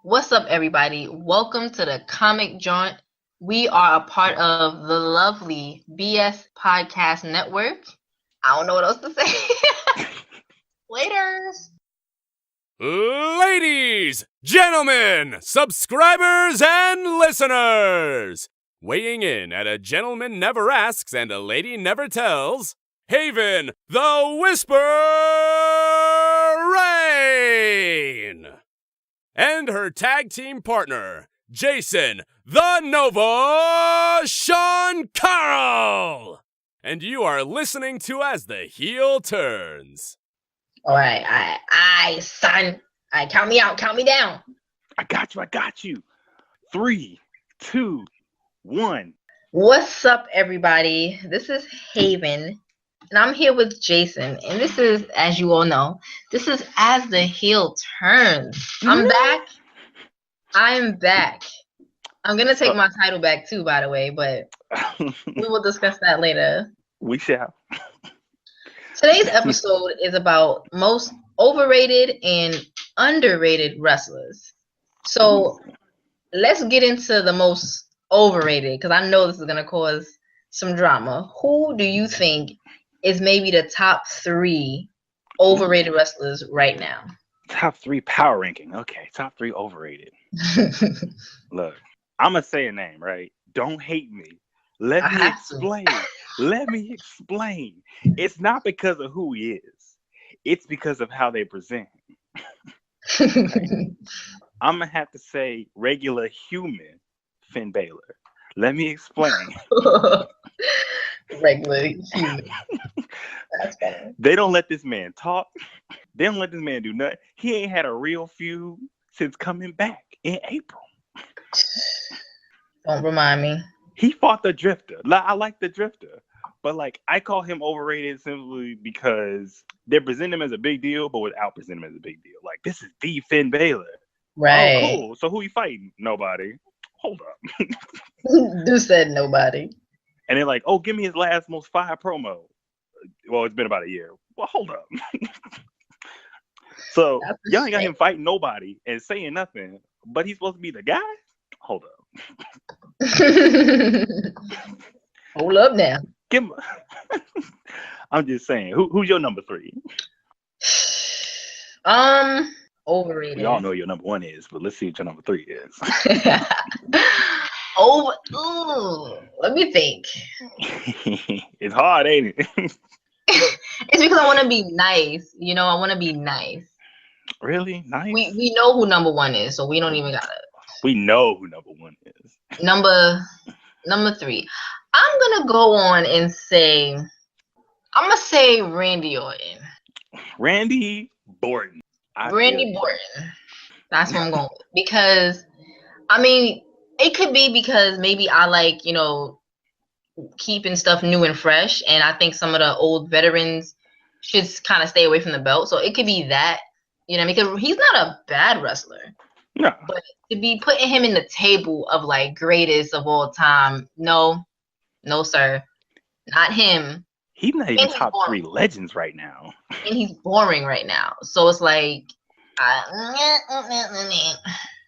What's up, everybody? Welcome to the Comic Jaunt. We are a part of the lovely BS Podcast Network. I don't know what else to say. Laters. Ladies, gentlemen, subscribers, and listeners, weighing in at a gentleman never asks and a lady never tells, Haevyn the Whisper Rain, and her tag team partner, Jason the Nova Sean Carl. And you are listening to As the Heel Turns. All right, son. All right, count me out, count me down. I got you. 3, 2, 1. What's up, everybody? This is Haevyn, and I'm here with Jason. And this is, as you all know, this is As the Heel Turns. I'm back. I'm going to take my title back too, by the way, but we will discuss that later. We shall. Today's episode is about most overrated and underrated wrestlers. So let's get into the most overrated, because I know this is going to cause some drama. Who do you think is maybe the top 3 overrated wrestlers right now? Top 3 power ranking. Okay, top 3 overrated. Look, I'm going to say a name, right? Don't hate me. Let me explain. Let me explain. It's not because of who he is. It's because of how they present. I'm going to have to say regular human Finn Balor. Let me explain. Regular human. That's better. They don't let this man talk. They don't let this man do nothing. He ain't had a real feud since coming back in April. Don't remind me. He fought the Drifter. I like the Drifter. But, I call him overrated simply because they present him as a big deal, but without presenting him as a big deal. This is the Finn Balor. Right. Oh, cool. So who you fighting? Nobody. Hold up. You said nobody. And they're like, oh, give me his last most fire promo. Well, it's been about a year. Well, hold up. So y'all ain't got him fighting nobody and saying nothing, but he's supposed to be the guy? Hold up. Hold up now. Give him. I'm just saying, who's your number 3? Overrated. We all know your number 1 is, but let's see what your number 3 is. Let me think. It's hard, ain't it? It's because I want to be nice. I want to be nice. Really? Nice? We know who number 1 is, so we don't even gotta. We know who number 1 is. Number 3. I'm gonna go on and say, Randy Orton. Randy Orton. Randy Orton. That's what I'm going with. Because, it could be because maybe I like, keeping stuff new and fresh. And I think some of the old veterans should kind of stay away from the belt. So it could be that, because he's not a bad wrestler. No. But to be putting him in the table of greatest of all time, no, sir. Not him. He's not even top 3 legends right now. And he's boring right now. So it's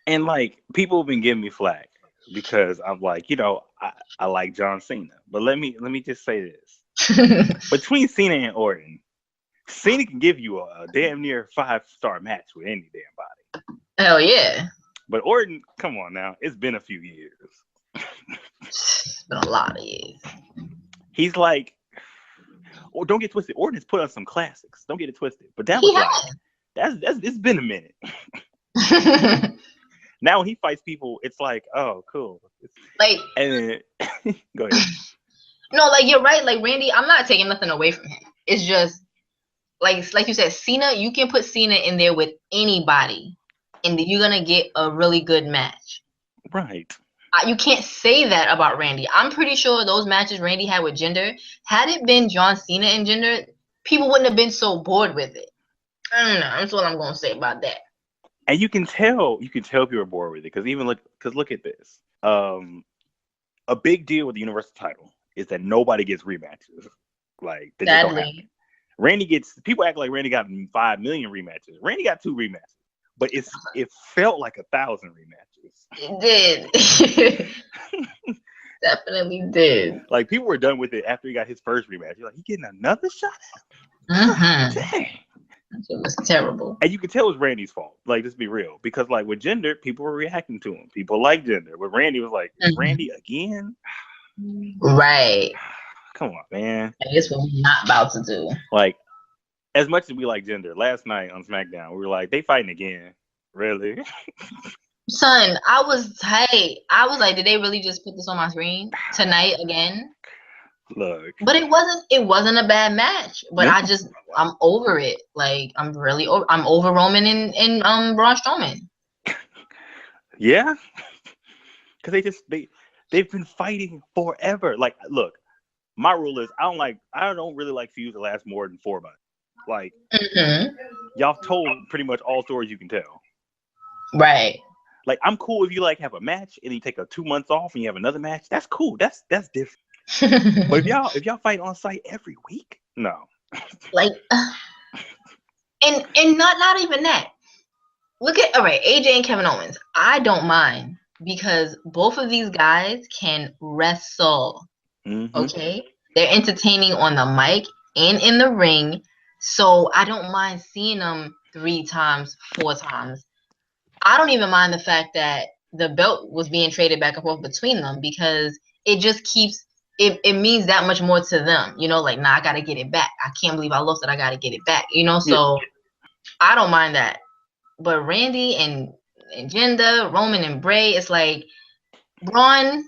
and people have been giving me flack because I'm I like John Cena. But let me just say this. Between Cena and Orton, Cena can give you a damn near 5-star match with any damn body. Hell yeah. But Orton, come on now. It's been a few years. It's been a lot of years. He's don't get twisted. Orton has put on some classics. Don't get it twisted. But that was it's been a minute. Now when he fights people, it's oh, cool. And then, go ahead. No, you're right. Randy, I'm not taking nothing away from him. It's just like you said, Cena. You can put Cena in there with anybody, and you're gonna get a really good match. Right. You can't say that about Randy. I'm pretty sure those matches Randy had with Jinder, had it been John Cena and Jinder, people wouldn't have been so bored with it. I don't know. That's what I'm gonna say about that. And you can tell people are bored with it because look at this. A big deal with the Universal title is that nobody gets rematches. They just don't happen. Randy people act like Randy got 5 million rematches. Randy got 2 rematches. but it felt like 1,000 rematches. It did. Definitely did. Like, people were done with it after he got his first rematch. You're like, he getting another shot Mm-hmm. Dang. It was terrible. And you could tell it was Randy's fault. Like, just be real. Because, like, with Jinder, people were reacting to him. People like Jinder. But Randy was like, Randy again? Right. Come on, man. I guess what we're not about to do. Like, as much as we like Jinder, last night on SmackDown, we were like, they fighting again. Really? Son, I was tight. I was like, did they really just put this on my screen tonight again? Look. But it wasn't a bad match. But I'm over it. Like, I'm over Roman and Braun Strowman. Yeah. Because they've been fighting forever. Like, look, my rule is I don't really like feuds that last more than 4 months. Like, y'all told pretty much all stories you can tell. Right. Like, I'm cool if you like have a match and you take a 2 months off and you have another match. That's cool. That's different. But if y'all fight on site every week, no. Like, and not even that. Look at AJ and Kevin Owens. I don't mind because both of these guys can wrestle. Mm-hmm. Okay, they're entertaining on the mic and in the ring, so I don't mind seeing them 3 times, 4 times. I don't even mind the fact that the belt was being traded back and forth between them because it just keeps it means that much more to them. You know, like, nah, I gotta get it back. I can't believe I lost it. I gotta get it back. You know, so I don't mind that. But Randy and Jinder, Roman and Bray, it's like Braun,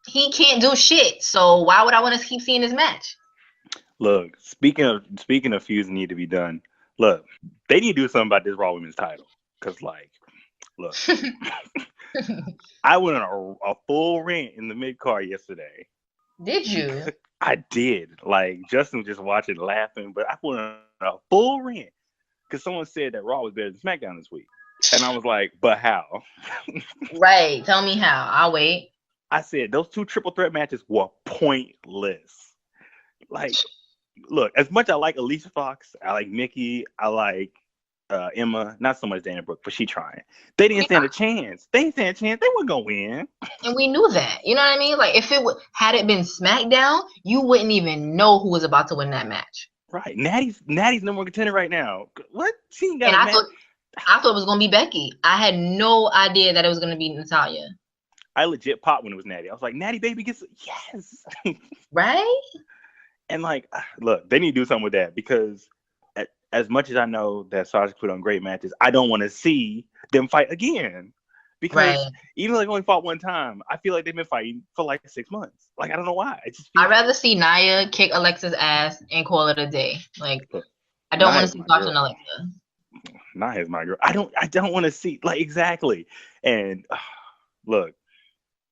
he can't do shit. So why would I want to keep seeing this match? Look, speaking of feuds that need to be done, look, they need to do something about this Raw Women's title. Cause, like, look, I went on a full rant in the mid-card yesterday. Did you? I did. Like, Justin was just watching, laughing, but I went on a full rant because someone said that Raw was better than SmackDown this week, and I was like, but how? Right. Tell me how. I'll wait. I said those 2 triple threat matches were pointless. Like, look, as much as I like Alicia Fox, I like Nikki, I like Emma, not so much Dana Brooke, but she trying. They didn't stand a chance. They weren't gonna win. And we knew that. You know what I mean? Like, if had it been SmackDown, you wouldn't even know who was about to win that match. Right. Natty's number 1 contender right now. What? She ain't got I thought it was gonna be Becky. I had no idea that it was gonna be Natalya. I legit popped when it was Natty. I was like, Natty baby gets yes. Right? And, like, look, they need to do something with that because as much as I know that Sasha put on great matches, I don't want to see them fight again. Because even though they only fought 1 time, I feel like they've been fighting for like 6 months. Like, I don't know why. I'd rather see Nia kick Alexa's ass and call it a day. Like, I don't want to see Sasha and Alexa. Nia's my girl. I don't want to see, like, exactly. And look,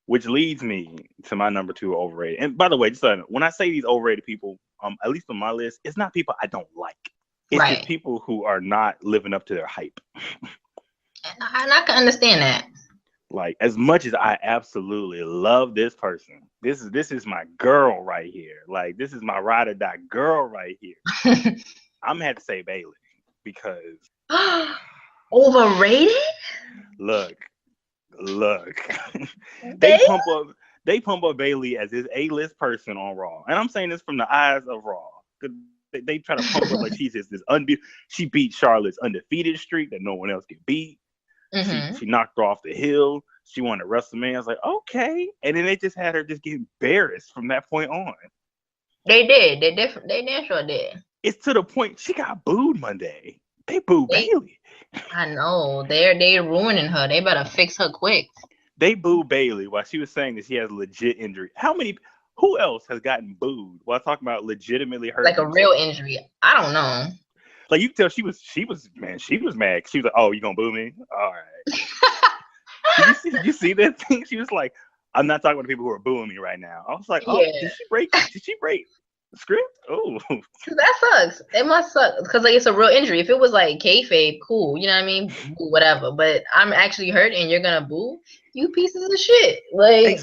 which leads me to my number 2 overrated. And by the way, just when I say these overrated people, at least on my list, it's not people I don't like. It's just people who are not living up to their hype. And I can understand that. Like, as much as I absolutely love this person, this is my girl right here. Like, this is my ride or die girl right here. I'm gonna have to say Bayley because overrated. Look. They pump up Bayley as this A-list person on Raw, and I'm saying this from the eyes of Raw. They try to pump her like she's just this she beat Charlotte's undefeated streak that no one else can beat. She knocked her off the hill. She won at WrestleMania. I was like, okay. And then they just had her just get embarrassed from that point on. They did. They damn sure did. It's to the point she got booed Monday. They booed Bayley. I know. They're ruining her. They better fix her quick. They booed Bayley while she was saying that she has a legit injury. Who else has gotten booed while talking about legitimately hurt? Like a real injury. I don't know. Like, you can tell she was mad. She was like, oh, you gonna boo me? All right. Did you see that thing? She was like, I'm not talking about the people who are booing me right now. I was like, oh, did she break the script? Oh. That sucks. It must suck. Because, like, it's a real injury. If it was like kayfabe, cool. You know what I mean? Boo, whatever. But I'm actually hurt and you're gonna boo? You pieces of shit. Like,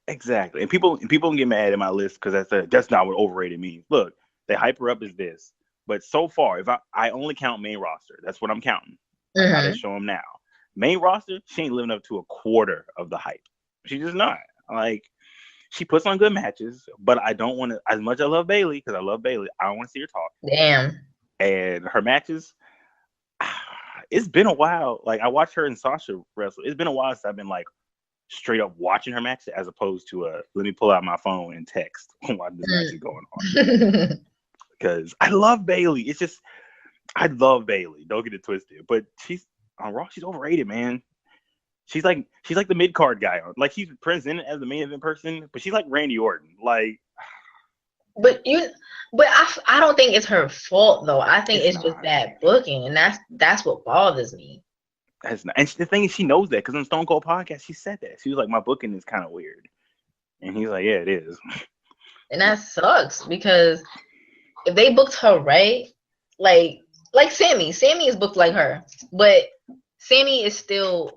exactly. And people can get mad at my list because that's not what overrated means. Look, they hype her up as this. But so far, if I only count main roster, that's what I'm counting. like how they show him now. Main roster, she ain't living up to a quarter of the hype. She's just not. Like, she puts on good matches, but I don't want to. As much as I love Bayley, because I love Bayley, I don't want to see her talk. Damn. And her matches, it's been a while. Like, I watched her and Sasha wrestle. It's been a while since I've been like straight up watching her matches, as opposed to let me pull out my phone and text while this match is going on. Because I love Bayley. It's just, I love Bayley. Don't get it twisted. But she's on Raw. She's overrated, man. She's like the mid card guy. Like, she's presented as the main event person, but she's like Randy Orton. Like, but I don't think it's her fault though. I think it's just bad booking, and that's what bothers me. That's not, and the thing is, she knows that because on Stone Cold podcast, she said that. She was like, "My booking is kind of weird," and he's like, "Yeah, it is." And that sucks because if they booked her right, like Sammy is booked like her, but Sammy is still.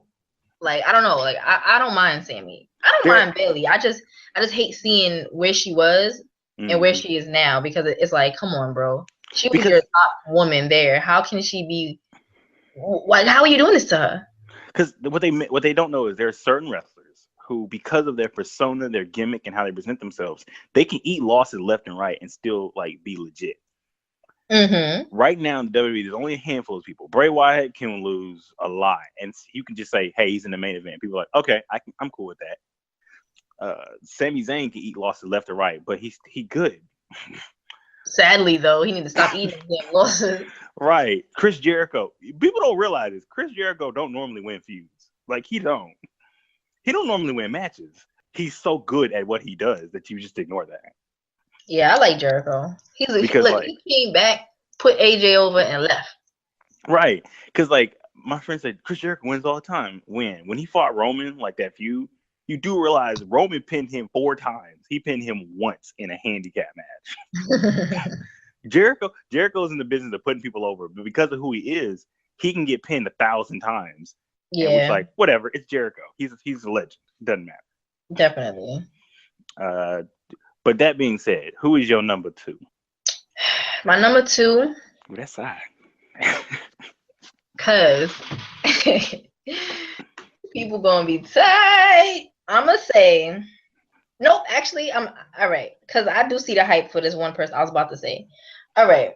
Like, I don't know. Like, I don't mind Sammy. I don't mind Bayley. I just hate seeing where she was and where she is now, because it's like, come on, bro. She was your top woman there. How can she be? Like, how are you doing this to her? Because what they don't know is there are certain wrestlers who, because of their persona, their gimmick, and how they present themselves, they can eat losses left and right and still like be legit. Right now in the WWE, there's only a handful of people. Bray Wyatt can lose a lot, and you can just say, "Hey, he's in the main event." People are like, "Okay, I'm cool with that." Sami Zayn can eat losses left and right, but he good. Sadly, though, he needs to stop eating damn losses. Right, Chris Jericho. People don't realize this. Chris Jericho don't normally win feuds. Like, he don't normally win matches. He's so good at what he does that you just ignore that. Yeah, I like Jericho. He came back, put AJ over, and left. Right, because like my friend said, Chris Jericho wins all the time. When he fought Roman, like that feud, you do realize Roman pinned him 4 times. He pinned him once in a handicap match. Jericho's in the business of putting people over, but because of who he is, he can get pinned 1,000 times. Yeah, and it's like, whatever. It's Jericho. He's a legend. It doesn't matter. Definitely. But that being said, who is your number 2? My number 2. Ooh, that's sad. Cause people gonna be tight. I'ma say, nope. Actually, I'm all right. Cause I do see the hype for this one person I was about to say. All right,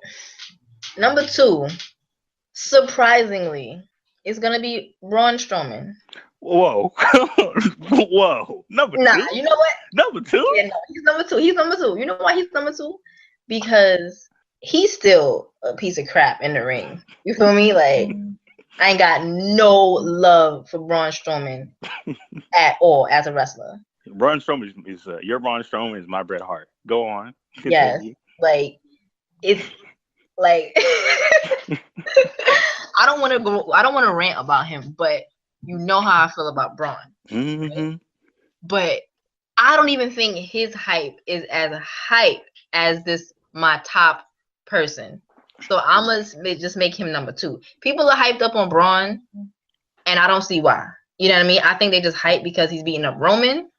number 2, surprisingly, is gonna be Braun Strowman. Whoa. Whoa. Number 2? You know what? Number 2? Yeah, no, he's number 2. He's number 2. You know why he's number 2? Because he's still a piece of crap in the ring. You feel me? Like, I ain't got no love for Braun Strowman at all as a wrestler. Braun Strowman is your Braun Strowman is my Bret Hart. Go on. Yes. Like, it's like I don't want to rant about him, but you know how I feel about Braun. Right? But I don't even think his hype is as hype as this my top person. So I must just make him number 2. People are hyped up on Braun, and I don't see why. You know what I mean? I think they just hype because he's beating up Roman.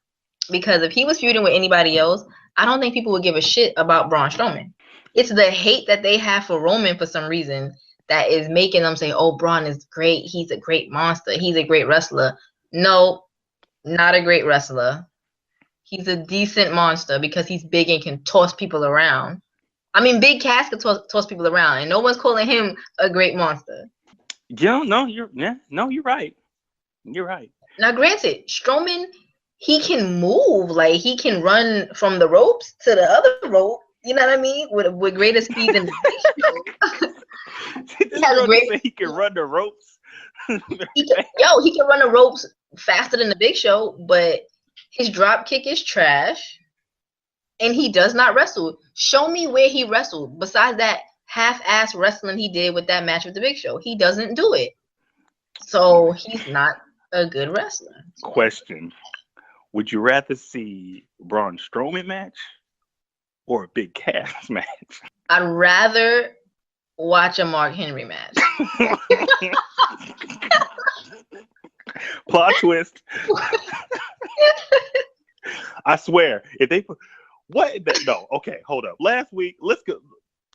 Because if he was feuding with anybody else, I don't think people would give a shit about Braun Strowman. It's the hate that they have for Roman for some reason that is making them say, "Oh, Braun is great. He's a great monster. He's a great wrestler." No, not a great wrestler. He's a decent monster because he's big and can toss people around. I mean, Big Cass can toss people around, and no one's calling him a great monster. No, you're right. You're right. Now, granted, Strowman, he can move. Like, he can run from the ropes to the other rope. You know what I mean? With greater speed than the Big Show. He can run the ropes. he can run the ropes faster than the Big Show, but his drop kick is trash. And he does not wrestle. Show me where he wrestled. Besides that half-ass wrestling he did with that match with the Big Show. He doesn't do it. So he's not a good wrestler. Question. Would you rather see Braun Strowman match or a Big Cass match? I'd rather watch a Mark Henry match. Plot twist. I swear, if they put no, okay, hold up. Last week,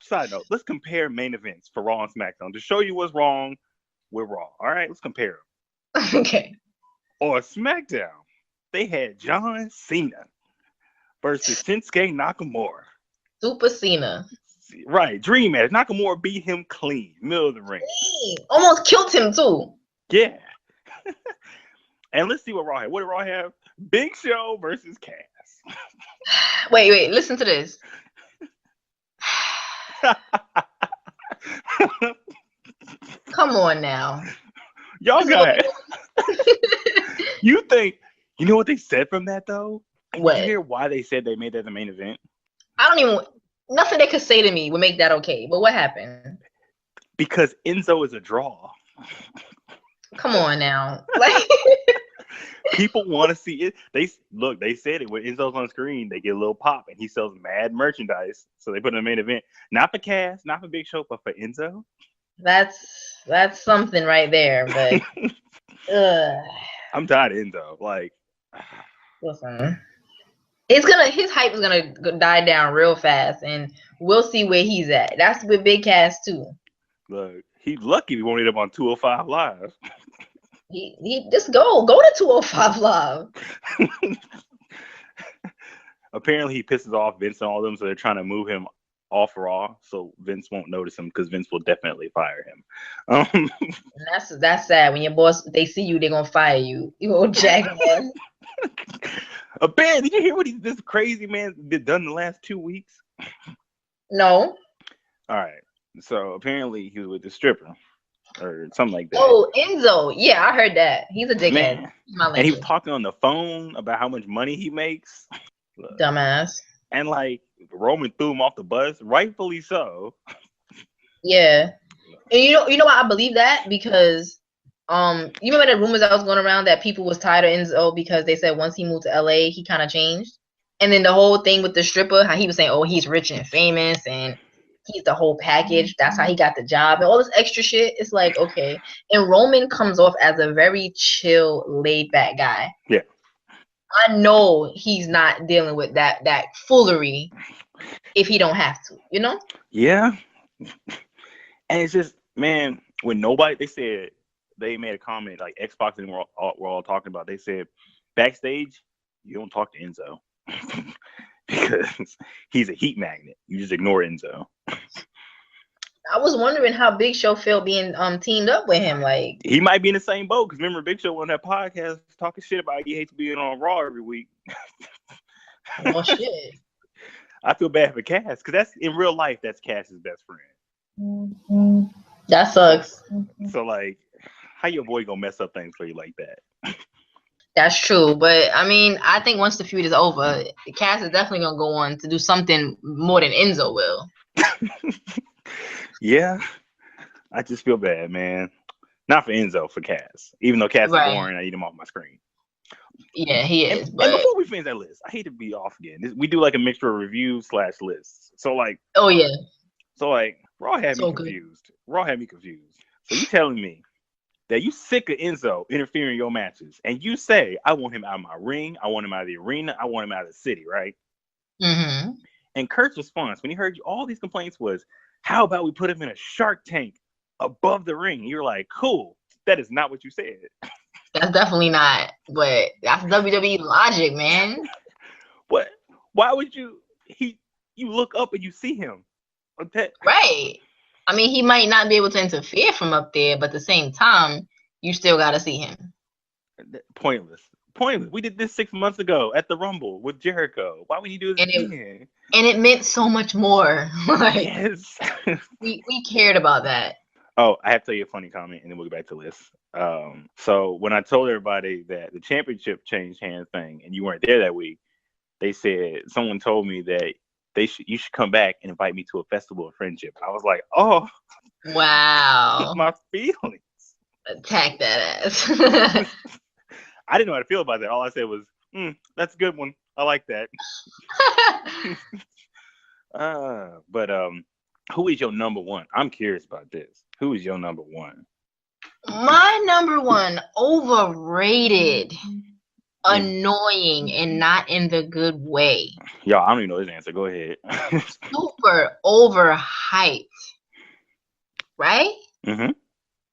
side note, let's compare main events for Raw and SmackDown to show you what's wrong with Raw. All right, let's compare them. Okay. Or SmackDown, they had John Cena versus Shinsuke Nakamura. Super Cena. Right, dream match. Nakamura beat him clean, middle of the ring. Almost killed him too. Yeah. And let's see what Raw had. What did Raw have? Big Show versus Cass. Wait, listen to this. Come on now. Y'all got it. You know what they said from that though? What? Did you hear why they said they made that the main event? Nothing they could say to me would make that okay. But what happened? Because Enzo is a draw. Come on now. Like people want to see it. They said it when Enzo's on screen, they get a little pop and he sells mad merchandise. So they put in the main event. Not for Cass, not for Big Show, but for Enzo. That's something right there, but I'm tired of Enzo. Like listen. His hype is gonna die down real fast, and we'll see where he's at. That's with Big Cass too. Look, he's lucky we won't end up on 205 Live. He just go to 205 Live. Apparently, he pisses off Vince and all of them, so they're trying to move him off Raw, so Vince won't notice him because Vince will definitely fire him. That's sad. When your boss they see you, they're gonna fire you. You old jackass. Ben, did you hear what this crazy man did done the last 2 weeks? No. All right. So apparently he was with the stripper or something like that. Oh, Enzo. Yeah, I heard that. He's a dickhead. And he was talking on the phone about how much money he makes. Dumbass. And like Roman threw him off the bus, rightfully so. Yeah. And you know why I believe that? Because you remember the rumors that was going around that people was tired of Enzo because they said once he moved to LA, he kind of changed. And then the whole thing with the stripper, how he was saying, oh, he's rich and famous and he's the whole package. That's how he got the job and all this extra shit. It's like, okay. And Roman comes off as a very chill, laid back guy. Yeah. I know he's not dealing with that foolery if he don't have to, you know? Yeah. And it's just, man, when they said, they made a comment, like Xbox and we're all talking about, they said, backstage, you don't talk to Enzo. Because he's a heat magnet. You just ignore Enzo. I was wondering how Big Show felt being teamed up with him. Like he might be in the same boat because remember Big Show on that podcast talking shit about he hates being on Raw every week. Oh shit! I feel bad for Cass because that's in real life. That's Cass's best friend. That sucks. So like, how your boy gonna mess up things for you like that? That's true, but I mean, I think once the feud is over, Cass is definitely gonna go on to do something more than Enzo will. Yeah, I just feel bad, man. Not for Enzo, for Cass. Even though Cass is boring, I need him off my screen. Yeah, he is. And before we finish that list, I hate to be off again. We do like a mixture of reviews / lists. So like, oh yeah. So like, Raw had me confused. Raw had me confused. So you telling me that you sick of Enzo interfering in your matches, and you say, I want him out of my ring, I want him out of the arena, I want him out of the city, right? Mm-hmm. And Kurt's response when he heard all these complaints was, how about we put him in a Shark Tank above the ring? You're like, cool. That is not what you said. That's definitely not. But that's WWE logic, man. What? Why would you? You look up and you see him. Right. I mean, he might not be able to interfere from up there, but at the same time, you still got to see him. Pointless. We did this 6 months ago at the Rumble with Jericho. Why would you do this again? And it meant so much more. Like, yes. we cared about that. Oh, I have to tell you a funny comment, and then we'll get back to this. So when I told everybody that the championship changed hands thing, and you weren't there that week, they said someone told me that you should come back and invite me to a festival of friendship. I was like, oh, wow, my feelings. Attack that ass. I didn't know how to feel about that. All I said was, that's a good one. I like that. But who is your number one? I'm curious about this. Who is your number one? My number one, overrated, annoying, and not in the good way. Y'all, I don't even know his answer. Go ahead. Super overhyped. Right? Mm-hmm.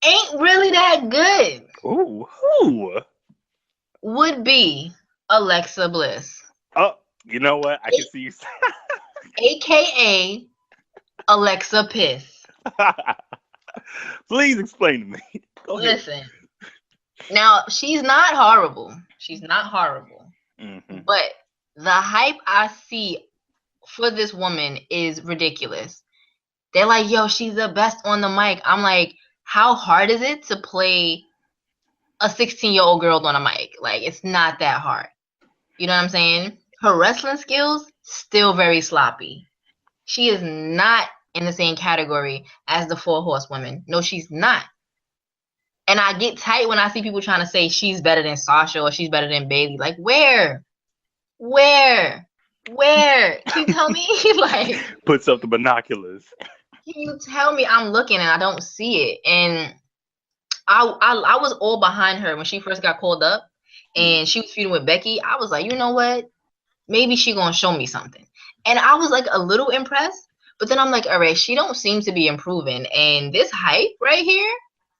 ain't really that good. Ooh, who? Would be Alexa Bliss, Oh, you know what? I can see you. aka Alexa Piss. Please explain to me. Go ahead. Listen, now she's not horrible. She's not horrible. Mm-hmm. But the hype I see for this woman is ridiculous. They're like, yo, she's the best on the mic. I'm like, how hard is it to play a 16-year-old girl on a mic? Like, it's not that hard. You know what I'm saying? Her wrestling skills, still very sloppy. She is not in the same category as the 4 horsewomen. No, she's not. And I get tight when I see people trying to say she's better than Sasha or she's better than Bailey. Like, where? Can you tell me? Like, puts up the binoculars. Can you tell me? I'm looking and I don't see it. And I was all behind her when she first got called up and she was feuding with Becky. I was like, you know what? Maybe she gonna show me something. And I was like a little impressed, but then I'm like, all right, she don't seem to be improving. And this hype right here,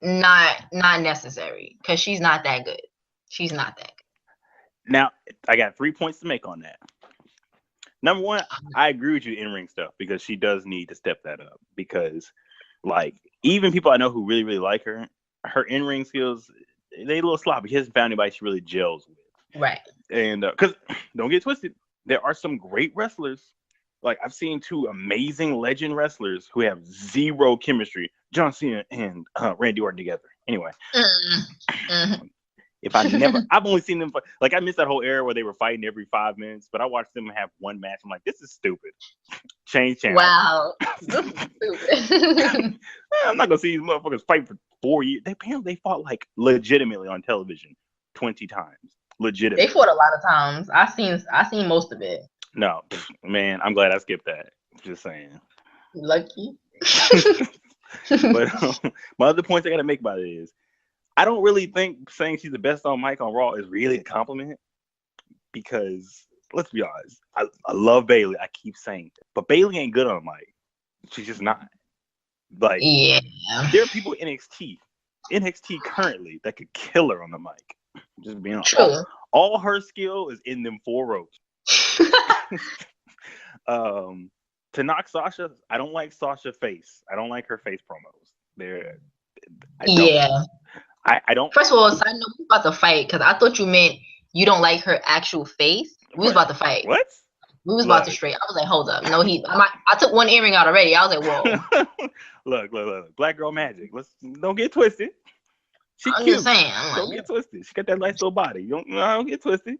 not necessary because she's not that good. She's not that good. Now, I got 3 points to make on that. Number one, I agree with you in-ring stuff because she does need to step that up because, like, even people I know who really, really like her in-ring skills, they a little sloppy. She hasn't found anybody she really gels with. Right. And because, don't get twisted, there are some great wrestlers. Like, I've seen 2 amazing legend wrestlers who have zero chemistry. John Cena and Randy Orton together. Anyway. Mm-hmm. I've only seen them, like, I missed that whole era where they were fighting every 5 minutes, but I watched them have one match. I'm like, this is stupid. Change channel. Wow. This is stupid. I'm not going to see these motherfuckers fight for 4 years. They fought, like, legitimately on television 20 times. Legitimately. They fought a lot of times. I seen most of it. No, man, I'm glad I skipped that. Just saying. Lucky. But my other points I got to make about it is, I don't really think saying she's the best on mic on Raw is really a compliment because, let's be honest, I love Bailey. I keep saying it. But Bailey ain't good on mic. She's just not. Like, yeah. There are people in NXT currently that could kill her on the mic. Just being honest. True. All her skill is in them 4 ropes. To knock Sasha, I don't like Sasha's face. I don't like her face promos. I don't. First of all, side note, we about to fight because I thought you meant you don't like her actual face. We was about to fight. What? We was about to straight. I was like, hold up. No, I took one earring out already. I was like, whoa. Look. Black girl magic. Don't get twisted. I'm just saying. Don't get twisted. She got that nice little body. Don't get twisted.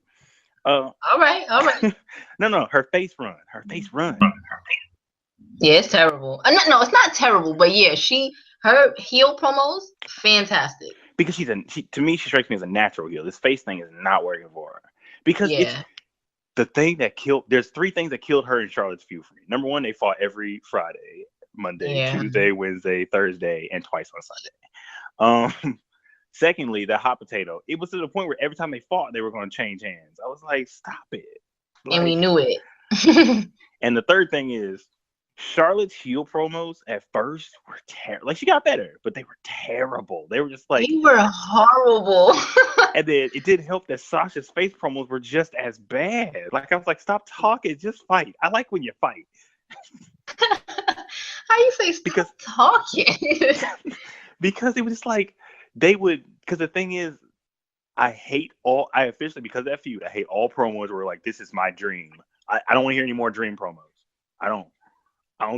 All right. No. Her face run. Yeah, it's terrible. No, it's not terrible, but yeah, her heel promos, fantastic. Because to me, she strikes me as a natural heel. This face thing is not working for her. Because it's the thing that killed. There's 3 things that killed her and Charlotte's feud for me. Number one, they fought every Friday, Monday, Tuesday, Wednesday, Thursday, and twice on Sunday. Secondly, the hot potato. It was to the point where every time they fought, they were going to change hands. I was like, stop it. And we knew it. And the third thing is, Charlotte's heel promos at first were terrible. Like, she got better, but they were terrible. They were just like... They were horrible. And then it did help that Sasha's face promos were just as bad. Like, I was like, stop talking, just fight. I like when you fight. How you say stop talking? Because it was just like, because the thing is, I officially, because of that feud, I hate all promos where like, this is my dream. I don't want to hear any more dream promos. I don't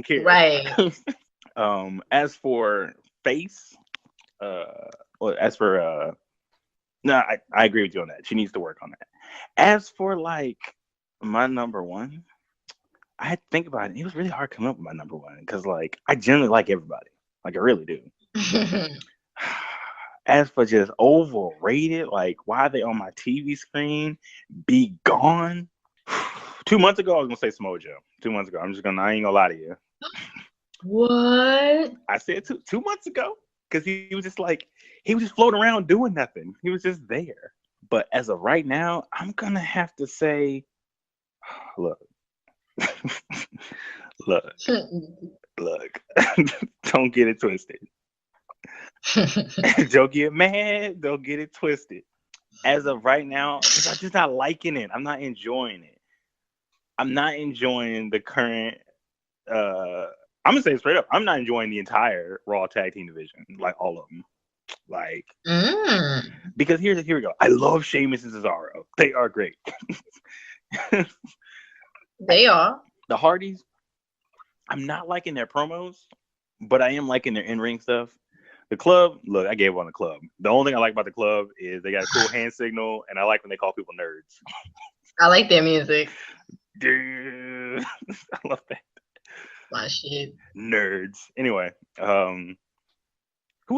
care. Right. As for face, no, I agree with you on that. She needs to work on that. As for like my number one, I had to think about it. It was really hard coming up with my number one because like I generally like everybody. Like I really do. As for just overrated, like why are they on my TV screen? Be gone. 2 months ago, I was gonna say Samoa Joe. 2 months ago, I ain't gonna lie to you. What? I said 2 months ago because he was just floating around doing nothing. He was just there. But as of right now, I'm gonna have to say, look, look. Don't get it twisted. Don't get mad. Don't get it twisted. As of right now, I'm just not liking it. I'm not enjoying it. I'm not enjoying the current. I'm gonna say it straight up. I'm not enjoying the entire Raw tag team division, like all of them. Like, because here we go. I love Sheamus and Cesaro. They are great. They are. The Hardys, I'm not liking their promos, but I am liking their in-ring stuff. The Club, look, I gave up on the Club. The only thing I like about the Club is they got a cool hand signal, and I like when they call people nerds. I like their music. Dude, I love that. My shit. Nerds. Anyway, who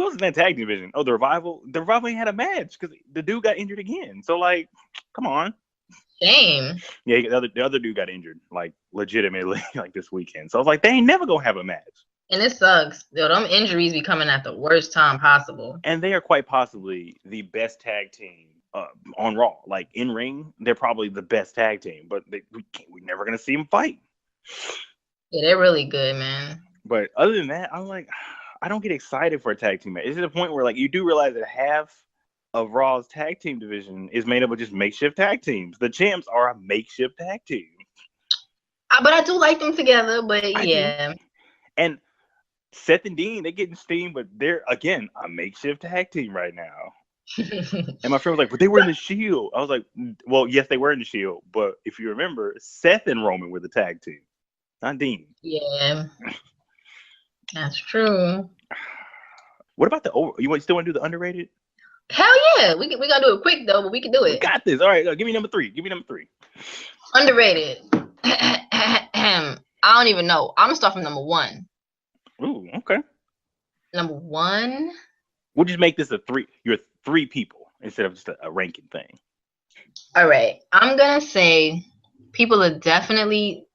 else in that tag division? Oh, the Revival. The Revival ain't had a match because the dude got injured again. So, like, come on. Shame. Yeah, the other dude got injured, like, legitimately, like, this weekend. So I was like, they ain't never gonna have a match. And it sucks. Yo, them injuries be coming at the worst time possible. And they are quite possibly the best tag team on Raw. Like, in ring, they're probably the best tag team, but we're never gonna see them fight. Yeah, they're really good, man. But other than that, I'm like, I don't get excited for a tag team match. It's to the point where, like, you do realize that half of Raw's tag team division is made up of just makeshift tag teams. The champs are a makeshift tag team. But I do like them together, but yeah. And Seth and Dean, they getting steam, but they're, again, a makeshift tag team right now. And my friend was like, but they were in the Shield. I was like, well, yes, they were in the Shield. But if you remember, Seth and Roman were the tag team, not Dean. Yeah. That's true. What about you still want to do the underrated? Hell yeah. We gotta do it quick though, but we can do it. We got this. All right, give me number 3. Underrated. I don't even know. I'm gonna start from number 1. Ooh, okay. Number 1. We'll just make this you're 3 people instead of just a ranking thing. All right. I'm gonna say people are definitely,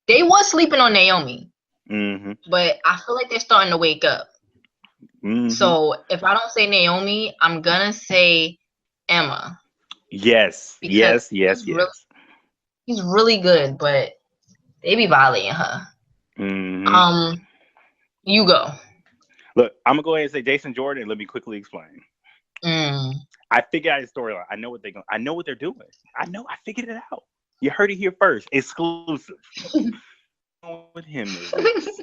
they was sleeping on Naomi. Mm-hmm. But I feel like they're starting to wake up. Mm-hmm. So if I don't say Naomi, I'm gonna say Emma. Yes. Yes. He's really good, but they be violating her. Mm-hmm. You go. Look, I'm gonna go ahead and say Jason Jordan, and let me quickly explain. I figured out his storyline. I know what they're doing. I figured it out. You heard it here first. Exclusive. With him is this.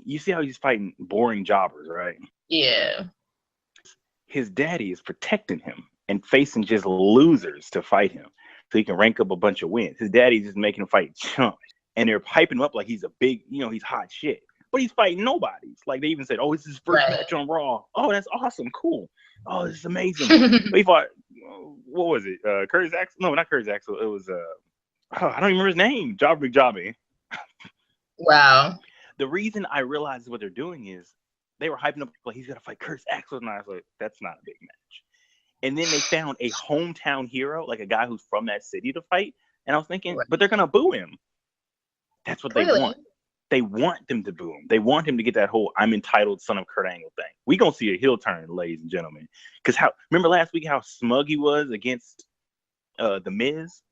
You see how he's fighting boring jobbers, right? Yeah. His daddy is protecting him and facing just losers to fight him so he can rank up a bunch of wins. His daddy's just making him fight chumps. And they're hyping him up like he's a big, he's hot shit. But he's fighting nobodies. Like, they even said, oh, it's his first match on Raw. Oh, that's awesome. Cool. Oh, this is amazing. He fought, what was it? Curtis Axel? No, not Curtis Axel. It was, I don't even remember his name. Big Jobby. Wow. The reason I realized what they're doing is they were hyping up like he's gonna fight Curtis Axel, and I was like, that's not a big match. And then they found a hometown hero, like a guy who's from that city, to fight. And I was thinking, but they're gonna boo him. That's what they want. They want them to boo him. They want him to get that whole "I'm entitled son of Kurt Angle" thing. We gonna see a heel turn, ladies and gentlemen. Because remember last week how smug he was against the Miz?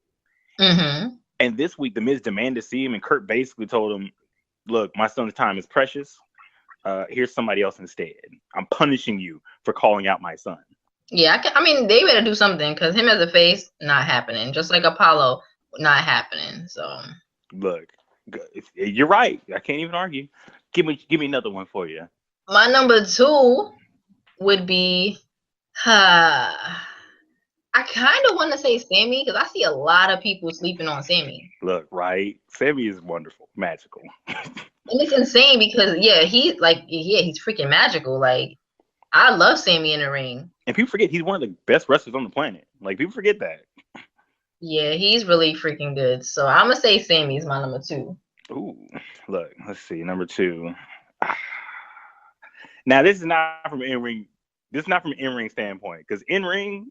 Mm-hmm. And this week, the Miz demanded to see him, and Kurt basically told him, look, my son's time is precious. Here's somebody else instead. I'm punishing you for calling out my son. Yeah, I mean, they better do something, because him as a face, not happening. Just like Apollo, not happening. So look, you're right. I can't even argue. Give me another one for you. My number 2 would be, I kind of want to say Sammy, because I see a lot of people sleeping on Sammy. Look, right? Sammy is wonderful, magical. And it's insane because, he's freaking magical. Like, I love Sammy in the ring. And people forget he's one of the best wrestlers on the planet. Like, people forget that. Yeah, he's really freaking good. So I'm going to say Sammy's my number 2. Ooh, look, let's see. Number 2. Now, this is not from in-ring. This is not from an in-ring standpoint. Because in-ring...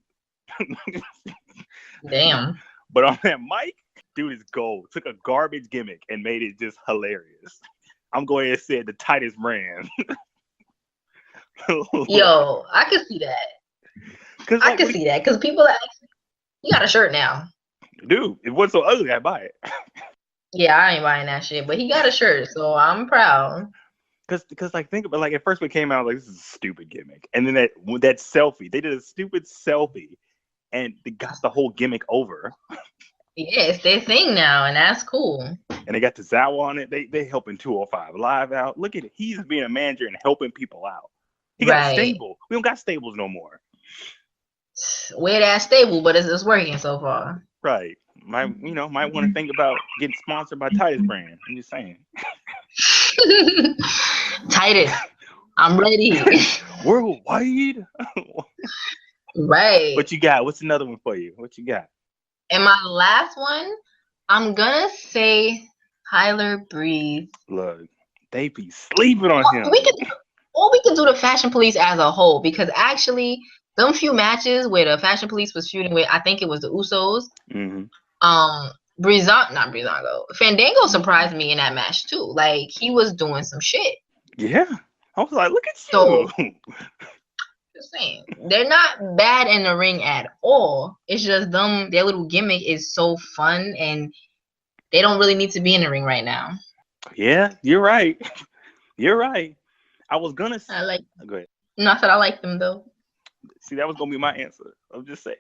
Damn. But on that mic, dude is gold. Took a garbage gimmick and made it just hilarious. I'm going to say the tightest brand. Yo, I can see that. I can see that because people are actually, you got a shirt now. Dude, it wasn't so ugly, I'd buy it. Yeah, I ain't buying that shit, but he got a shirt, so I'm proud. Because like think about like at first we came out like this is a stupid gimmick, and then that selfie, they did a stupid selfie, and they got the whole gimmick over. Yeah, it's their thing now, and that's cool. And they got the Zawa on it. They helping 205 Live out. Look at it. He's being a manager and helping people out. He got a stable. We don't got stables no more. Weird ass stable, but it's working so far. Right. Might want to think about getting sponsored by Titus brand. I'm just saying. Titus, I'm ready. Worldwide. Right. What you got? What's another one for you? What you got? And my last one, I'm gonna say Tyler Breeze. Look, they be sleeping on him. We can do the Fashion Police as a whole, because actually, them few matches where the Fashion Police was feuding with, I think it was the Usos. Mm-hmm. Fandango surprised me in that match too. Like, he was doing some shit. Yeah, I was like, look at you. So, just saying, they're not bad in the ring at all. It's just them. Their little gimmick is so fun, and they don't really need to be in the ring right now. Yeah, you're right. You're right. I was gonna say. Go ahead. No, I said I like them though. See, that was gonna be my answer. I'm just saying.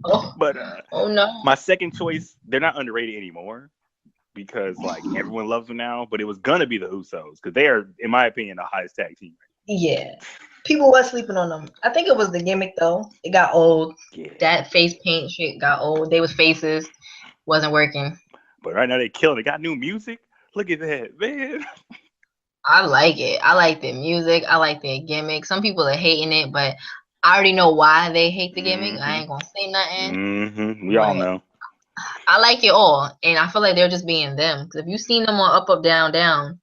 Oh, but oh no. My second choice, they're not underrated anymore because like everyone loves them now. But it was gonna be the Usos because they are, in my opinion, the hottest tag team. Yeah, people were sleeping on them. I think it was the gimmick though. It got old. Yeah. That face paint shit got old. They was faces, wasn't working. But right now they killed it. They got new music. Look at that, man. I like it. I like their music. I like their gimmick. Some people are hating it, but I already know why they hate the gimmick. I ain't gonna say nothing. Mm-hmm. We all know. I like it all, and I feel like they're just being them. Because if you've seen them on Up, Up, Down, Down,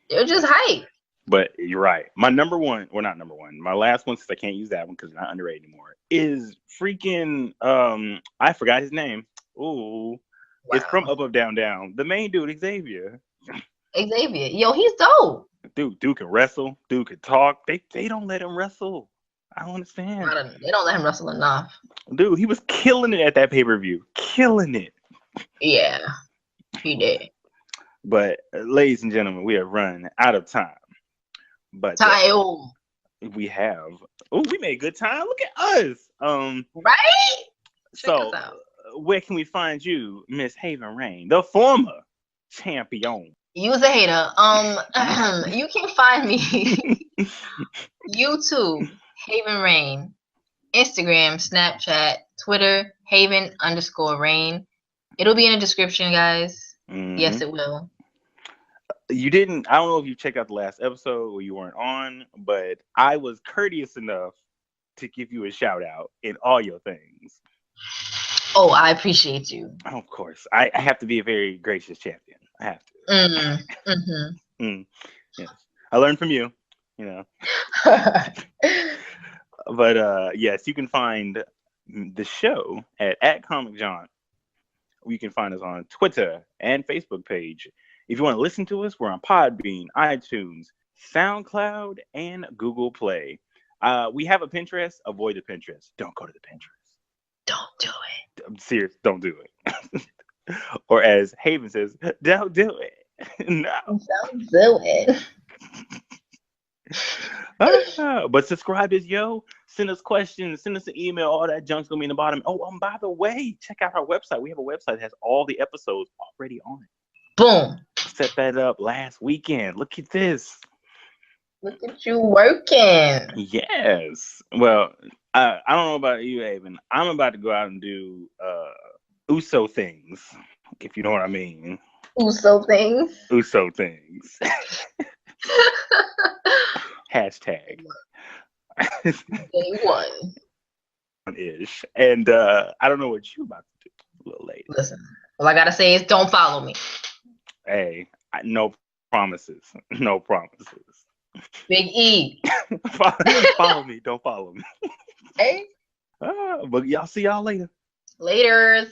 they're just hype. But you're right. My number one, or not number one, my last one, since I can't use that one because it's not underrated anymore, is freaking, I forgot his name. Ooh. Wow. It's from Up, Up, Down, Down. The main dude, Xavier. Xavier. Yo, he's dope. Dude can wrestle. Dude can talk. They don't let him wrestle. I don't understand. They don't let him wrestle enough. Dude, he was killing it at that pay-per-view. Killing it. Yeah, he did. But, ladies and gentlemen, we have run out of time. But we have. Oh, we made good time. Look at us. Right? So, where can we find you, Miss Haevyn Rain, the former champion? You's a hater. You can find me YouTube, Haevyn Rain, Instagram, Snapchat, Twitter, Haevyn_Rain. It'll be in the description, guys. Mm-hmm. Yes, it will. You didn't. I don't know if you checked out the last episode or you weren't on, but I was courteous enough to give you a shout out in all your things. Oh, I appreciate you. Of course, I have to be a very gracious champion. I have to. Yes, I learned from you. You know. But yes, you can find the show at Comic John. You can find us on Twitter and Facebook page. If you want to listen to us, we're on Podbean, iTunes, SoundCloud, and Google Play. We have a Pinterest. Avoid the Pinterest. Don't go to the Pinterest. Don't do it. I'm serious. Don't do it. Or as Haevyn says, don't do it. No. Don't do it. But subscribe is yo. Send us questions. Send us an email. All that junk's going to be in the bottom. Oh, by the way, check out our website. We have a website that has all the episodes already on it. Boom. Set that up last weekend. Look at this. Look at you working. Yes. Well, I don't know about you, Haevyn. I'm about to go out and do USO things, if you know what I mean. USO things? USO things. Hashtag. Day one. Ish. And I don't know what you're about to do a little later. Listen, all I got to say is don't follow me. Hey, no promises. No promises. Big E. Follow me. Don't follow me. Hey. But y'all see y'all later. Laters.